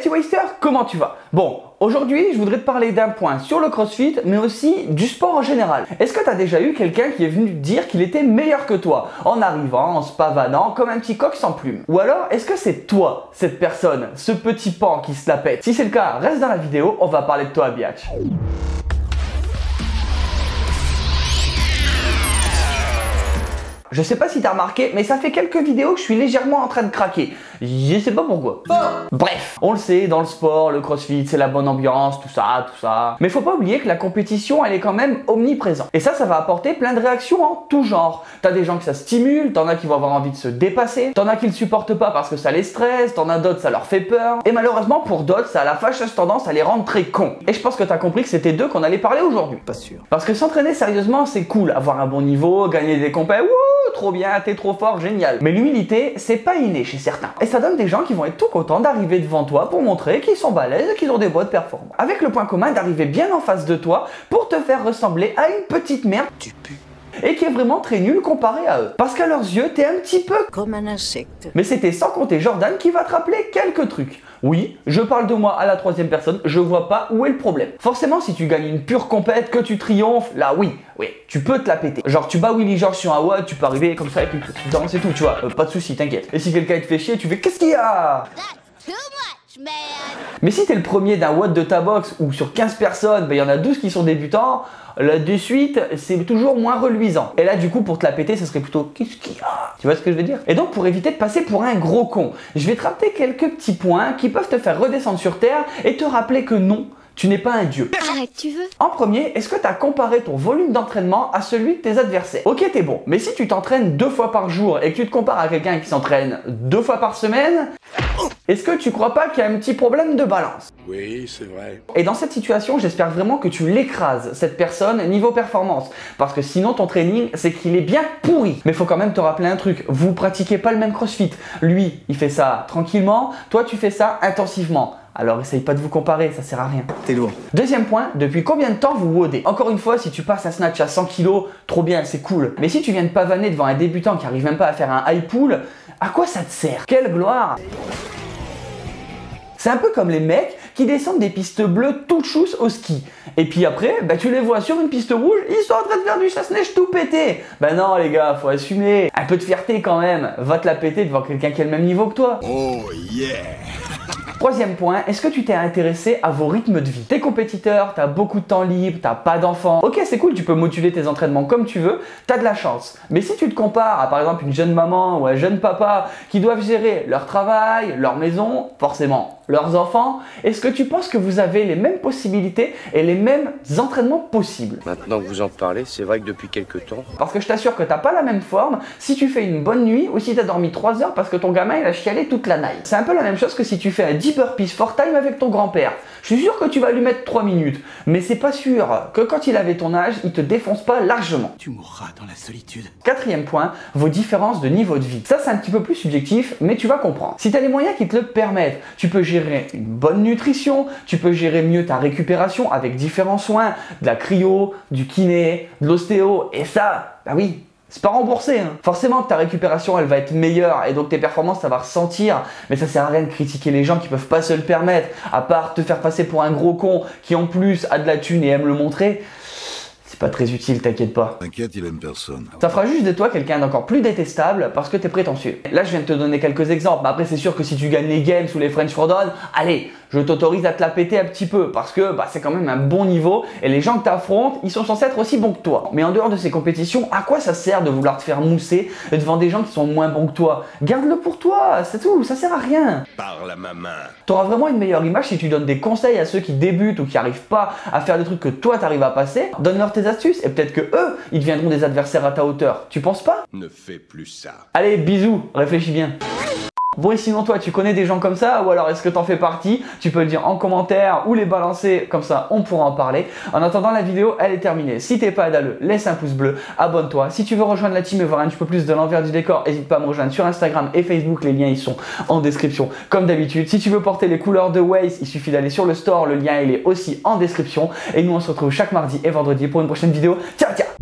T-Waster, comment tu vas? Bon, aujourd'hui, je voudrais te parler d'un point sur le CrossFit, mais aussi du sport en général. Est-ce que tu as déjà eu quelqu'un qui est venu te dire qu'il était meilleur que toi, en arrivant, en se pavanant, comme un petit coq sans plume? Ou alors, est-ce que c'est toi, cette personne, ce petit pan qui se la pète? Si c'est le cas, reste dans la vidéo, on va parler de toi, biatch. Je sais pas si t'as remarqué, mais ça fait quelques vidéos que je suis légèrement en train de craquer. Je sais pas pourquoi. Bref, on le sait, dans le sport, le CrossFit, c'est la bonne ambiance, tout ça. Mais faut pas oublier que la compétition, elle est quand même omniprésente. Et ça va apporter plein de réactions en tout genre. T'as des gens que ça stimule, t'en as qui vont avoir envie de se dépasser, t'en as qui le supportent pas parce que ça les stresse, t'en as d'autres, ça leur fait peur. Et malheureusement, pour d'autres, ça a la fâcheuse tendance à les rendre très cons. Et je pense que t'as compris que c'était d'eux qu'on allait parler aujourd'hui. Pas sûr. Parce que s'entraîner sérieusement, c'est cool. Avoir un bon niveau, gagner des compètes, wouh, trop bien, t'es trop fort, génial. Mais l'humilité, c'est pas inné chez certains. Et ça donne des gens qui vont être tout contents d'arriver devant toi pour montrer qu'ils sont balèzes et qu'ils ont des bonnes performances. Avec le point commun d'arriver bien en face de toi pour te faire ressembler à une petite merde. Tu pues. Et qui est vraiment très nul comparé à eux. Parce qu'à leurs yeux, t'es un petit peu Comme un insecte. Mais c'était sans compter Jordan qui va te rappeler quelques trucs. Oui, je parle de moi à la troisième personne, je vois pas où est le problème. Forcément, si tu gagnes une pure compète, que tu triomphes, là oui, tu peux te la péter. Genre tu bats Willy George sur un WOD, tu peux arriver comme ça et puis tu danses et tout, tu vois, pas de soucis, t'inquiète. Et si quelqu'un te fait chier, tu fais qu'est-ce qu'il y a? Mais si t'es le premier d'un WOD de ta box ou sur 15 personnes, il y en a 12 qui sont débutants, là de suite, c'est toujours moins reluisant. Et là, du coup, pour te la péter, ça serait plutôt qu'est-ce qu'il y a? Tu vois ce que je veux dire? Et donc, pour éviter de passer pour un gros con, je vais te rappeler quelques petits points qui peuvent te faire redescendre sur terre et te rappeler que non, tu n'es pas un dieu. Arrête, tu veux? En premier, est-ce que tu as comparé ton volume d'entraînement à celui de tes adversaires? Ok, t'es bon, mais si tu t'entraînes 2 fois par jour et que tu te compares à quelqu'un qui s'entraîne 2 fois par semaine, est-ce que tu crois pas qu'il y a un petit problème de balance? Oui, c'est vrai. Et dans cette situation, j'espère vraiment que tu l'écrases, cette personne, niveau performance. Parce que sinon, ton training, c'est qu'il est bien pourri. Mais faut quand même te rappeler un truc, vous pratiquez pas le même CrossFit. Lui, il fait ça tranquillement, toi, tu fais ça intensivement. Alors essaye pas de vous comparer, ça sert à rien. T'es lourd. Deuxième point, depuis combien de temps vous WODez? Encore une fois, si tu passes un snatch à 100 kg, trop bien, c'est cool. Mais si tu viens de pavaner devant un débutant qui arrive même pas à faire un high pull, à quoi ça te sert? Quelle gloire! C'est un peu comme les mecs qui descendent des pistes bleues tout chousse au ski. Et puis après, tu les vois sur une piste rouge, ils sont en train de faire du chasse-neige tout pété. Non les gars, faut assumer. Un peu de fierté quand même. Va te la péter devant quelqu'un qui a le même niveau que toi. Oh yeah. Troisième point, est-ce que tu t'es intéressé à vos rythmes de vie? T'es compétiteur, t'as beaucoup de temps libre, t'as pas d'enfants. Ok, c'est cool, tu peux moduler tes entraînements comme tu veux, t'as de la chance. Mais si tu te compares à par exemple une jeune maman ou un jeune papa qui doivent gérer leur travail, leur maison, forcément leurs enfants, est-ce que tu penses que vous avez les mêmes possibilités et les mêmes entraînements possibles? Maintenant que vous en parlez, c'est vrai que depuis quelques temps... Parce que je t'assure que t'as pas la même forme si tu fais une bonne nuit ou si t'as dormi 3 heures parce que ton gamin il a chialé toute la night. C'est un peu la même chose que si tu fais un 10 burpees for time avec ton grand-père. Je suis sûr que tu vas lui mettre 3 minutes, mais c'est pas sûr que quand il avait ton âge, il te défonce pas largement. Tu mourras dans la solitude. Quatrième point, vos différences de niveau de vie. Ça c'est un petit peu plus subjectif, mais tu vas comprendre. Si tu as les moyens qui te le permettent, tu peux gérer une bonne nutrition, tu peux gérer mieux ta récupération avec différents soins, de la cryo, du kiné, de l'ostéo, et ça, oui, c'est pas remboursé. Forcément que ta récupération elle va être meilleure et donc tes performances ça va ressentir, mais ça sert à rien de critiquer les gens qui peuvent pas se le permettre, à part te faire passer pour un gros con qui en plus a de la thune et aime le montrer. C'est pas très utile, t'inquiète pas. T'inquiète, il aime personne. Ça fera juste de toi quelqu'un d'encore plus détestable parce que t'es prétentieux. Là, je viens de te donner quelques exemples, mais après, c'est sûr que si tu gagnes les games ou les French Fordon, allez, je t'autorise à te la péter un petit peu parce que c'est quand même un bon niveau et les gens que t'affrontes, ils sont censés être aussi bons que toi. Mais en dehors de ces compétitions, à quoi ça sert de vouloir te faire mousser devant des gens qui sont moins bons que toi? Garde-le pour toi, c'est tout, ça sert à rien. Parle à ma main. T'auras vraiment une meilleure image si tu donnes des conseils à ceux qui débutent ou qui n'arrivent pas à faire des trucs que toi t'arrives à passer. Donne-leur tes astuces et peut-être que eux, ils deviendront des adversaires à ta hauteur. Tu penses pas? Ne fais plus ça. Allez, bisous, réfléchis bien. Bon, et sinon toi tu connais des gens comme ça ou alors est-ce que t'en fais partie? Tu peux le dire en commentaire ou les balancer, comme ça on pourra en parler. En attendant, la vidéo elle est terminée. Si t'es pas adaleux, laisse un pouce bleu, abonne-toi. Si tu veux rejoindre la team et voir un petit peu plus de l'envers du décor, n'hésite pas à me rejoindre sur Instagram et Facebook, les liens ils sont en description comme d'habitude. Si tu veux porter les couleurs de Waze, il suffit d'aller sur le store, le lien il est aussi en description. Et nous on se retrouve chaque mardi et vendredi pour une prochaine vidéo. Ciao ciao.